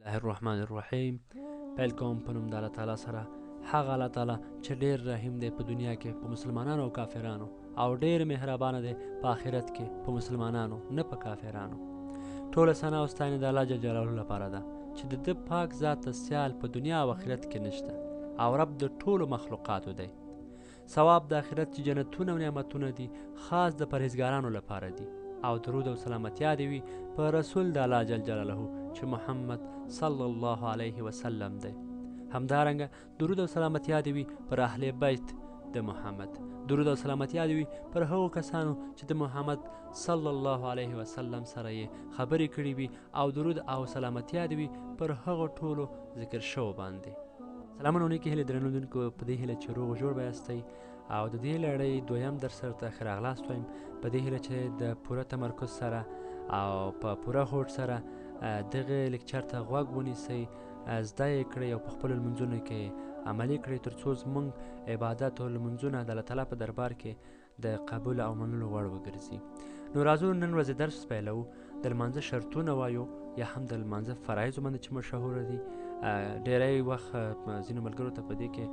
الله الرحمن الرحیم. پیل کوم په نوم د الله تعالی سره. هغه الله تعالی چې ډېر رحیم دی په دنیا کې په مسلمانانو او کافرانو، او ډېر مهربانه دی په آخرت کې په مسلمانانو نه په کافرانو. ټوله ثنا او ستاینه د الله جل جلاله لپاره ده چې د ده پاک ذات سیال په دنیا او آخرت کې نشته، او رب د ټولو مخلوقاتو دی. ثواب د آخرت چې جنتونه او نعمتونه دي خاص د پرهیزګارانو لپاره دي. او درود او سلامتیا دې وي په رسول د الله جل جلاله چې محمد صلی الله علیه وسلم دی. همدارنګه درود او سلامتیا دې وي پر اهل بیت د محمد. درود او سلامتیا دې وي پر هغو کسانو چې د محمد صلی الله علیه وسلم سره یې خبرې کړې وي، او درود او سلامتیا دې وي پر هغو ټولو ذکر شوو باندې. سلامونه نیکې هیلې درنو لیدونکو، په دې هیله چې روغ جوړ به یاستئ، او د دې لړۍ دویم درس سره ښه راغلاست وایم، په دې هیله چې د پوره تمرکز سره او په پوره هوډ سره دغه لیکچر ته غوږ ونیسئ، زده یې کړئ او په خپلو لمونځونو کې عملي کړئ، تر څو زموږ عبادت او لمونځونه د الله تعالی په دربار کې د قبول او منلو وړ وګرځي. نو راځو نن ورځې درس پیلوو. د لمانځه شرطونه وایو، یا هم د لمانځه فرایضو باندې چې مشهوره دي. ډیری وخت ځینو ملګرو ته په دې کې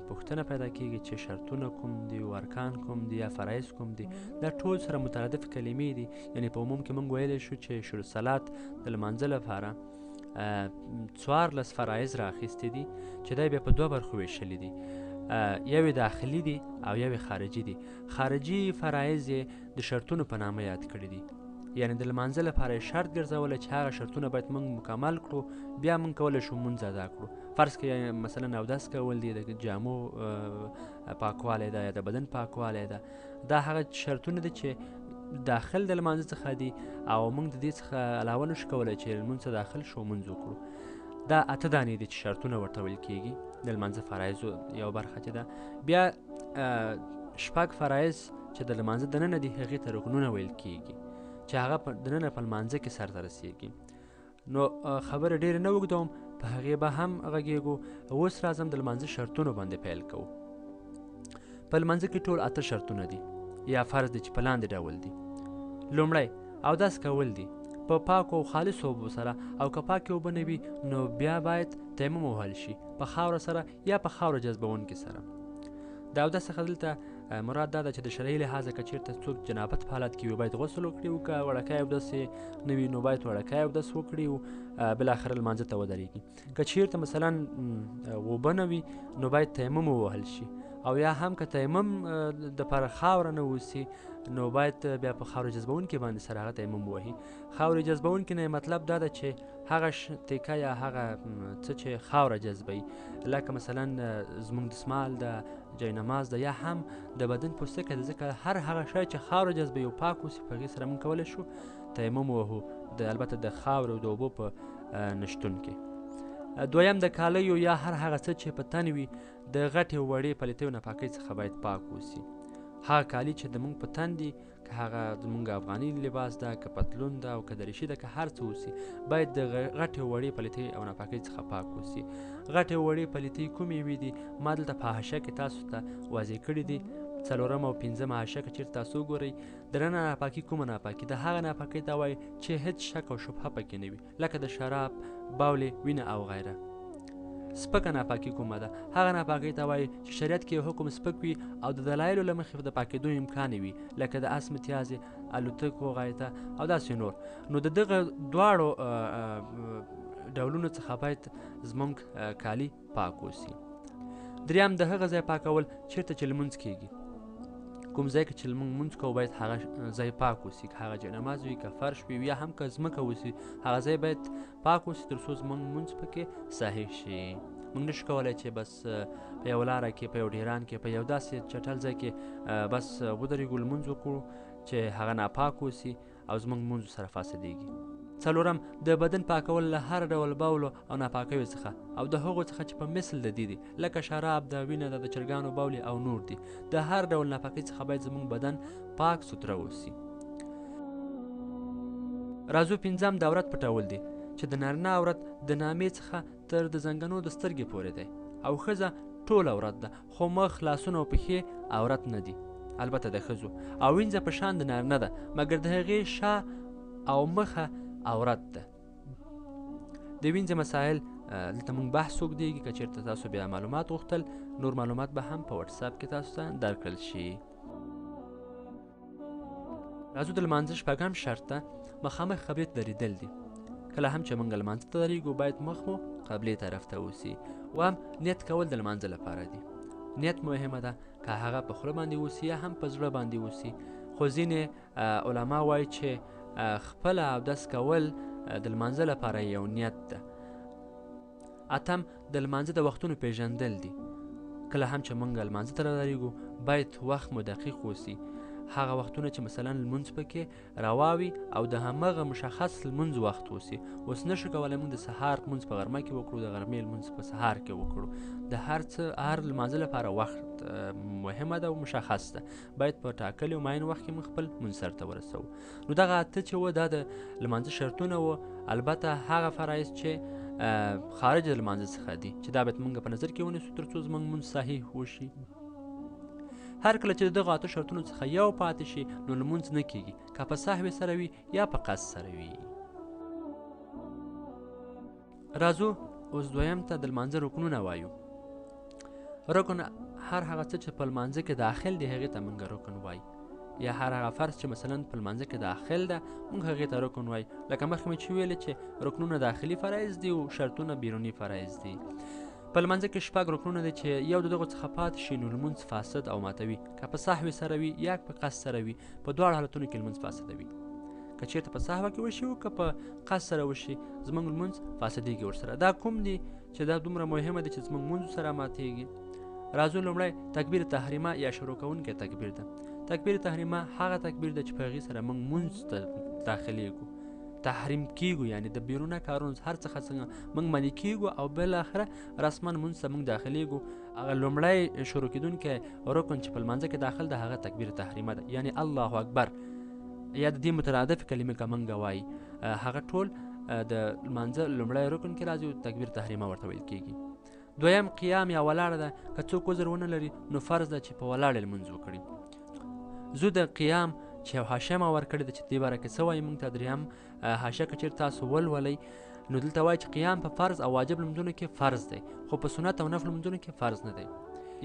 پوښتنه پیدا کیږي چې شرطونه کوم دي، او ارکان کوم دي، یا فرایض کوم دي. دا ټول سره مترادف کلمې دي. یعنې په عموم کې موږ ویلی شو چې شروع صلات د لمانځه لپاره 14 فرایض رااخیستي دي، چې دا بیا په دوه برخو ویشلي دي. یو داخلي دي او یو خارجي دي. خارجي فرایض یې د شرطونو په نامه یاد کړي دي، یعنې د لمانځه لپاره یې شرط ګرځولی چې هغه شرطونه باید موږ مکمل کړو، بیا موږ کولی شو مونځ ادا کړو. فرض کړئ مثلا اودس کول دي، د جامو پاکوالی ده، یا د بدن پاکوالی ده. دا هغه شرطونه دي چې داخل د لمانځه څخه دي، او موږ د دې څخه علاوه نشو کولی چې لمونځ ته داخل شو مونځ وکړو. دا 8 دانې دي چې شرطونه ورته ویل کېږي، د لمانځه فرایضو یو برخه چې ده. بیا 6 فرایض چې د لمانځه دننه دي، هغې ته رکنونه ویل کېږي، چې هغه دننه په لمانځه کې سرته رسېږي. نو خبره ډېرې نه اوږدوم، په هغې به هم غږېږو. اوس راځم د لمانځه شرطونو باندې پیل کوو. په لمانځه کې ټول 8 شرطونه دي، یا فرض دي چې په لاندې ډول دي. لومړی اودس کول دي په پاکو او خالصو اوبو سره، او که پاکې اوبه نه وي نو بیا باید تیمم ووهل شي په خاوره سره یا په خاوره جذبونکي سره. د اودس څخه دلته مراد دا ده چې د شرعي لحاظه که چېرته څوک جنابت په حالت کې وي باید غسل وکړي، او که وړکی اودس یې نه وي نو باید وړکی اودس وکړي، او بالاخره لمانځه ته ودرېږي. که چېرته مثلا اوبه نه وي نو باید تیمم ووهل شي، او یا هم که تیمم دپاره خاوره نه اوسي نو باید بیا په خاوره جذبونکي باندې سره هغه تیمم ووهي. خاورې جذبونکي نه مطلب دا ده چې هغه تیکه یا هغه څه چې خاوره جذبوي، لکه مثلا زموږ دسمال ده، جاینماز ده، یا هم د بدن پوستکی ده. ځکه هر هغه شی چې خاوره جذبوي او پاک اوسي، په هغې سره موږ کولی شو تیمم ووهو، البته د خاورې او د اوبو په نشتون کې. دویم د کالیو یا هر هغه څه چې په تن وي د غټې وړې پلیتې ناپاکۍ څخه باید پاک اوسي. هغه کالي چې زموږ په تن دي، که هغه زموږ افغاني لباس ده، که پتلون ده، او که دریشي ده، که هر څه اوسي، باید د غټې وړې پلیتې او ناپاکۍ څخه پاک اوسي. غټې وړې پلیتې کومې وي دي؟ ما دلته په حاشیه کې تاسو ته واضح کړي دي. 4 او 5 حاشیه که چېرته تاسو وګورئ، دننه ناپاکي کومه ناپاکي ده؟ هغه ناپاکۍ ته وایي چې هېڅ شک او شبهه پکې نه وي، لکه د شراب، باولې، وینه او غیره. سپکه ناپاکي کومه ده؟ هغه ناپاکۍ ته وایي چې شریعت کې حکم سپک وي او د دلایلو له مخې د پاکېدو امکان وي، لکه د اس متیازې، الوتکو غایطه او داسې نور. نو د دغه دواړو ډولونو څخه باید زموږ کالي پاک اوسي. دریم د هغه ځای پاکول چېرته چې لمونځ کېږي. کوم ځای کې چې موږ لمونځ کوو باید هغه ځای پاک اوسي، که هغه جاینماز وي، که فرش وي، یا هم که ځمکه اوسي، هغه ځای باید پاک اوسي، تر څو زموږ لمونځ پکې صحیح شي. موږ نشو کولی چې بس په یو لاره کې، په یو ډیران کې، په یو داسې چټل ځای کې بس ودرېږو لمونځ وکړو چې هغه ناپاک اوسي او زموږ لمونځ سره فاسدېږي. 4 د بدن پاکول له هر ډول بولو او ناپاکیو څخه، او د هغو څخه چې په مثل د دې دي، لکه شراب ده، وینه ده، د چرګانو بولې او نور دي. د هر ډول ناپاکۍ څخه باید زموږ بدن پاک سوتره اوسي. راځو 5 د عورت پټول دي، چې د نارینه عورت د نامې څخه تر د زنګنو د سترګې پورې دی، او ښځه ټول عورت ده، خو مخ، لاسونه او پښې عورت نه دي، البته د ښځو. او وینځه په شان د نارینه ده، مګر د هغې شا او مخه عورت ده. د وینځ مسایل دلته موږ بحث وکړو. که چېرته تاسو بیا معلومات غوښتل نور معلومات به هم په وټساپ کې تاسو ته درکړل شي. راځو د لمانځه شپږم شرط ته مخامخ قبلې ته درېدل دي. کله هم چې موږ لمانځه ته درېږو باید مخ مو قبلې طرف ته اوسي. هم نیت کول د لمانځه لپاره دي. نیت مهمه ده، که هغه په خوله باندې اوسي یا هم په زړه باندې اوسي. خو ځینې علما وایي چې خپله اودس کول د لمانځه لپاره یو نیت ده. اتم د لمانځه د وختونو پیژندل دي. کله هم چې موږ لمانځه ته درېږو باید وخت مو دقیق اوسي. هغه وختونه چې مثلا لمونځ پکې رواوي او د همغه مشخص لمونځ وخت اوسي. اوس نشو کولی موږ د سهار لمونځ په غرمه کې وکړو، د غرمې لمونځ په سهار کې وکړو. د هر لمانځه لپاره وخت مهمه ده او مشخص ده. باید په ټاکلي او معین وخت کې موږ خپل لمونځ سرته ورسوو. نو دغه اته چې وه دا د لمانځه شرطونه وه. البته هغه فرایض چې خارج د لمانځه څخه دي چې دا باید موږ په نظر کې ونیسو تر څو زموږ لمونځ صحیح وشي. هر کله چې د دغه اته شرطونو څخه یو پاتې شي نو لمونځ نه کیږي، که په سهو سره وي یا په قصد سره وي. راځو اوس دویم ته د لمانځه رکنونه وایو. رکن هر هغه څه چې په لمانځه کې داخل دی هغې ته موږ رکن وایو، یا هر هغه فرض چې مثلا په لمانځه کې داخل ده موږ هغې ته رکن وایو. لکه مخکې مې چې ویلې چې رکنونه داخلي فرایض دي او شرطونه بیروني فرایض دي. په لمانځه کې شپږ رکنونه دي چې یو د دغو څخه پاتې شي نو لمونځ فاسد او ماتوي. که په سهو سره وي یا په قصد سره وي، په دواړو حالتونو کې لمونځ فاسدوي. که چېرته په سهو کې وشي او که په قصد سره وشي زموږ لمونځ فاسدېږي ورسره. دا کوم دي چې دا دومره مهمه دي چې زموږ لمونځ سره ماتېږي. راځو لومړی تکبیر تحریمه یا شروع کوونکی تکبیر ده. تکبیر تحریمه هغه تکبیر ده چې په هغې سره موږ لمونځ ته داخلیږو، تحریم کیږو، یعنی د بیرونه کارونو هر څخه څنګه موږ منع کیږو او بالاخره رسما لمونځ ته موږ داخلیږو. هغه لومړی شروع کیدونکی رکن چې په لمانځه کې داخل ده هغه تکبیر تحریمه ده، یعنی الله اکبر یا د دې مترادف کلمې که موږ وایي هغه ټول د لمانځه لومړی رکن کې راځي او تکبیر تحریمه ورته ویل کیږي. دویم قیام یا ولاړه ده. که څوک عذر ونه لري نو فرض ده چې په ولاړې لمونځ وکړي. زه د قیام چې یو حاشیه ما ورکړې ده چې دې باره کې څه وایي موږ ته درېیم حاشیه که چېرې تاسو ولولئ نو دلته وایي چې قیام په فرض او واجب لمونځونو کې فرض دی، خو په سنت او نفل لمونځونو کې فرض نه دی.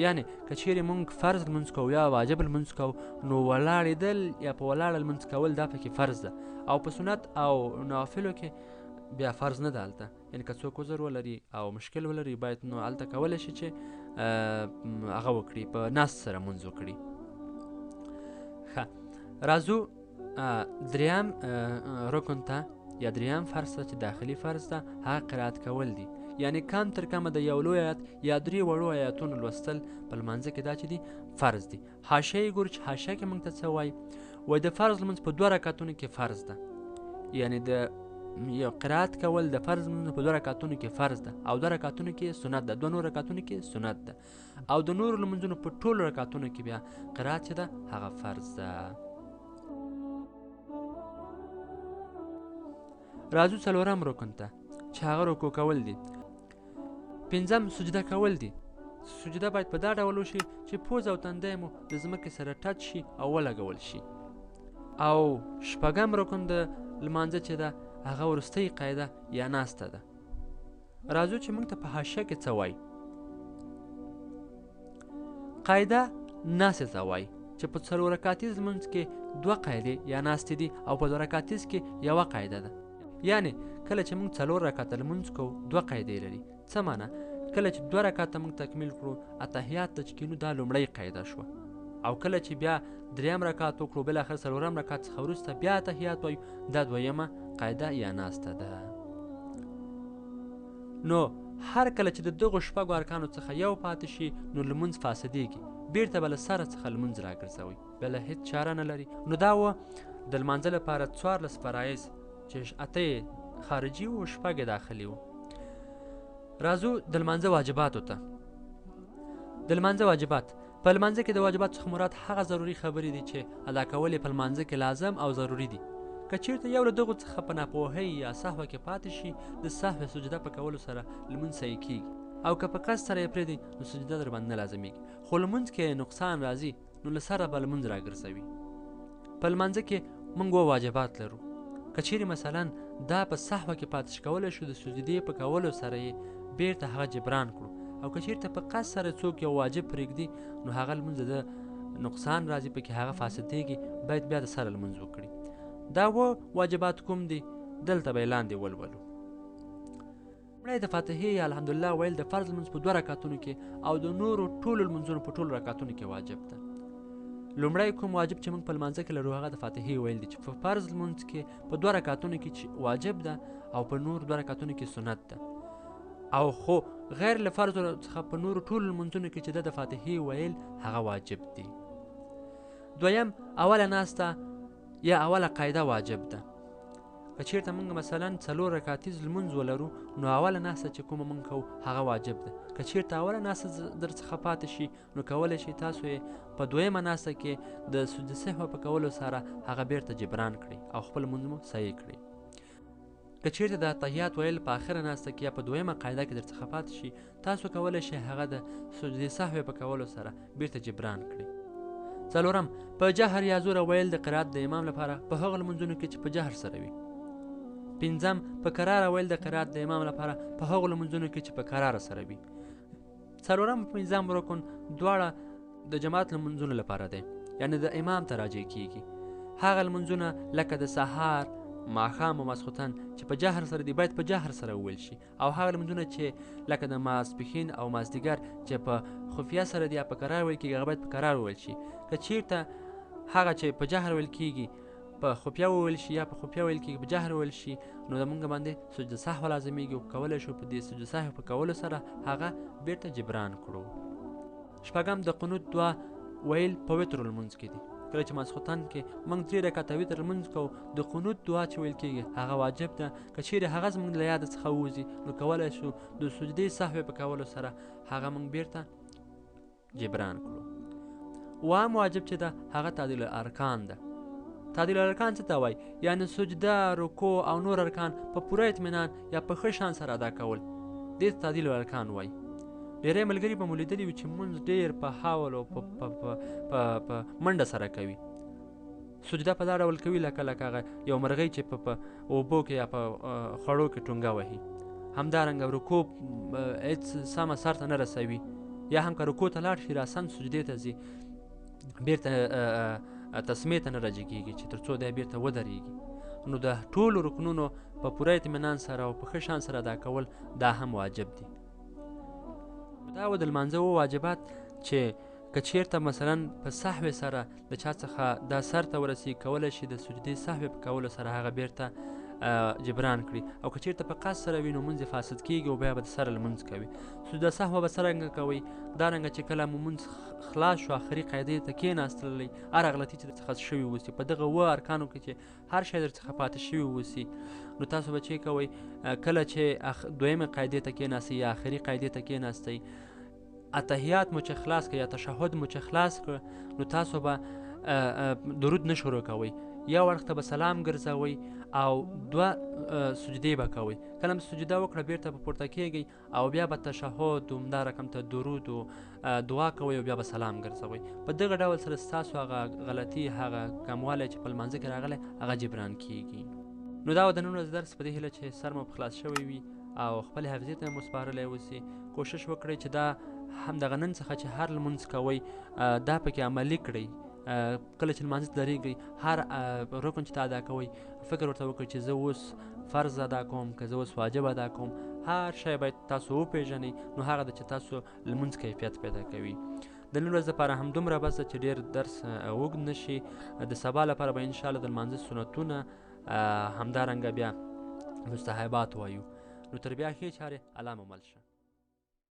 یعنی که چیرې مونږ فرض لمونځ کوو یا واجب لمونځ کوو نو ولاړېدل یا په ولاړه لمونځ کول دا پکې فرض ده، او په سنت او نوافلو کې بیا فرض نه ده هلته. یعنی که څوک عذر ولري او مشکل ولري باید نو هلته کولی شي چې هغه وکړي، په ناست سره لمونځ وکړي. ښه، راځو دریم رکن ته یا دریم فرض ته چې داخلي فرض ده هغه قرائت کول دي. یعنی کم تر کمه د یو لوی آیت یا درې وړو آیاتونو لوستل په لمانځه کې دا چې دي فرض دي. حاشیه یې ګورو چې حاشیه کې موږ ته څه وایي. وایي د فرض لمونځ په 2 رکعتونو کې فرض ده. یعنی د یو قرائت کول د فرض لمونځ په 2 رکعتونو کې فرض ده او 2 رکعتونو کې سنت ده، 2 نور رکعتونو کې سنت ده، او د نورو لمونځونو په ټولو رکعتونو کې بیا قرائت چې ده هغه فرض ده. راځو څلورم رکن ته چې هغه رکوع کول دي. پنځم سجده کول دي. سجده باید په دا ډول وشي چې پوز او تندی مو د ځمکې سره ټچ شي او ولګول شي. او شپږم رکن د لمانځه چې ده هغه وروستۍ قاعده یا ناسته ده. راځو چې موږ ته په حاشیه کې څه وایي. قاعده ناستې ته وایي چې په 4 رکعتیز لمونځ کې 2 قاعدې یا ناستې دي او په 2 رکعتیز کې 1 قاعده ده. یعنی کله چې موږ 4 رکعته لمونځ کوو 2 قاعدې لري. څه معنی؟ کله چې 2 رکعته موږ تکمیل کړو اتحیات ته چې کینو دا لومړۍ قاعده شوه، او کله چې بیا 3م رکعت وکړو بالاخره 4م رکعت څخه وروسته بیا اتحیات وایو دا 2مه قاعده یا ناسته ده. نو هر کله چې د دغو شپږو ارکانو څخه یو پاتې شي نو لمونځ فاسدېږي، بیرته به له سره څخه لمونځ راګرځوئ، بله هېڅ چاره نه لري. نو دا وه د لمانځه لپاره 14 فرایض چې 8 خارجي و 6 داخلي و. راځو د لمانځه واجباتو ته. د لمانځه واجبات. په لمانځه کې د واجبات څخه مراد هغه ضروري خبرې دي چې ادا کول یې په لمانځه کې لازم او ضروري دي. که چېرته یو له دغو څخه په ناپوهۍ یا سهوه کې پاتې شي د سهو سجده په کولو سره لمونځ صحیح کیږي، او که په قصد سره یې پرېږدئ نو سجده در باندې نه لازمیږي، خو لمونځ کې نقصان راځي نو له سره به لمونځ راګرځوي. په لمانځه کې موږ 2 واجبات لرو. که چیرې مثلا دا په سهوه کې پاتې کولی شو د سجدې په کولو سره یې بیرته هغه جبران کړو. او که چېرته په قصد سره څوک یو واجب پرېږدي نو هغه لمونځ د نقصان راځي، پکې هغه فاسدېږي، باید بیا د سره لمونځ وکړي. دا واجبات کوم دي دلته به یې لاندې ولولو. لومړی د فاتحې یا الحمدلله ویل د فرض لمونځ په 2 رکعتونو کې او د نورو ټولو لمونځونو په ټولو رکعتونو کې واجب ده. لومړی کوم واجب چې موږ په لمانځه کې لرو هغه د فاتحې ویل دي چې په فرض لمونځ کې په 2 رکعتونو کې چې واجب ده او په نورو 2 رکعتونو کې سنت ده. او خو غیر له فرض څخه په نورو ټولو لمونځونو کې چې د فاتحې ویل هغه واجب دي. دویم اوله ناسته یا اوله قاعده واجب ده. که چېرته موږ مثلا 4 رکعتیز لمونځ ولرو نو اوله ناسته چې کومه موږ کوو هغه واجب ده. که چېرته اوله ناسته در څخه پاتې شي نو کولی شئ تاسو یې په دویمه ناسته کې د سجد سهو په کولو سره هغه بیرته جبران کړئ او خپل لمونځ مو صحیح کړئ. که چېرته د اتحیات ویل په آخره ناسته کې یا په دویمه قاعده کې در څخه پاتې شي تاسو کولی شئ هغه د سجد سهو په کولو سره بیرته جبران کړئ. څلورم په جهر یا زوره ویل د قرائت د امام لپاره په هغو لمونځونو کې چې په جهر سره وي. پنځم په کراره ویل د قرائت د امام لپاره په هغو لمونځونو کې چې په کراره سره وي. څلورم پنځم رکن دواړه د جماعت لمونځونو لپاره دی، یعنی د امام ته راجع کیږي. هغه لمونځونه لکه د سهار، ماښام او ماسخوتن چې په جهر سره دي باید په جهر سره وویل شي، او هغه لمونځونه چې لکه د ماسپښین او مازدیګر چې په خفیه سره دي یا په کرار ویل کیږي هغه باید په کرار وویل شي. که چېرته هغه چې په جهر ویل کیږي په خفیه وویل شي یا په خفیه ویل کېږي په جهر وویل شي نو د موږ باندې سجده سهو لازمیږي او کولی شو په دې سجده سهو په کولو سره هغه بیرته جبران کړو. شپږم د قنوت دعا ویل په وتر لمونځ کې دي. کله چې ماسخوتن کې موږ 3 رکعته وتر لمونځ کوو د قنوت دعا چې ویل کېږي هغه واجب ده. که چیرې هغه زموږ له یاده څخه ووځي نو کولی شو د سجدې سهو په کولو سره هغه موږ بیرته جبران کړو. اووم واجب چې ده هغه تعدیل الارکان ده. تعدیل الارکان څه ته وایي؟ یعنې سجده، رکوع او نور ارکان په پوره اطمینان یا په ښه شان سره ادا کول دې ته تعدیل الارکان وایي. ډېری ملګري به مو لیدلي وي چې مونځ ډېر په حول او په منډه سره کوي. سجده په دا ډول کوي لکه هغه یو مرغۍ چې په اوبو کې یا په خړو کې ټونګه وهي. همدارنګه رکوع هېڅ سمه سر ته نه رسوي، یا هم که رکوع ته لاړ شي راسن سجدې ته ځي بیرته تسمې ته نه راجګېږي چې تر څو دی بیرته ودرېږي. نو د ټولو رکنونو په پوره اطمینان سره او په ښه شان سره ادا کول دا هم واجب دي. دا و د لمانځه واجبات چې که چېرته مثلا په سهو سره د چا څخه دا سر ته ورسي کولی شي د سجدې سهو په کولو سره هغه بیرته جبران کړي. او که چېرته په قصد سره وي نو مونځ یې فاسد کېږي او بیا به د سره لمونځ کوي. سجده سهو به څرنګه کوئ؟ دارنګه چې کله مو مونځ خلاص شو آخري قاعدې ته کېناستللی هر غلطي چې درڅخه شوي اوسي په دغه 7 ارکانو کې چې هر شی درڅخه پاتې شوي اوسي نو تاسو به چې کوئ کله چې دویمې قاعدې ته کېناستئ یا آخري قاعدې ته کېناستئ اتحیات مو چې خلاص کړه یا تشهد مو چې خلاص کړه نو تاسو به درود نه شروع کوئ. یو اړخ ته به سلام ګرځوئ او 2 سجدې به کوئ. کله سجده وکړه بیرته به پورته کېږئ او بیا به تشهد و همدا رقم ته درود و دعا کوئ او بیا به سلام ګرځوئ. په دغه ډول سره ستاسو هغه غلطي هغه کموالی چې په لمانځه کې راغلی هغه جبران کېږي. نو دا و د نن ورځ درس په دې هیله چې سر مو خلاص شوی وي او خپلې حافظې ته مو سپارلی اوسي. کوشش وکړئ چې دا همدغه نن څخه چې هر لمونځ کوئ دا پکې عملي کړئ. کله چې لمانځه ته درېږئ هر رکن چې ته ادا کوئ فکر ورته وکړئ چې زه اوس فرض ادا کوم که زه اوس واجب ادا کوم. هر شی باید تاسو وپېژنئ نو هغه ده چې تاسو لمونځ کیفیت پیدا کوي. د نن ورځ دپاره همدومره بس ده چې ډېر درس اوږد نه شي. د سبا لپاره به انشاءالله د لمانځه سنتونه همدارنګه بیا مستحبات وایو. نو تر بیا ښې چارې الله مو مل شه.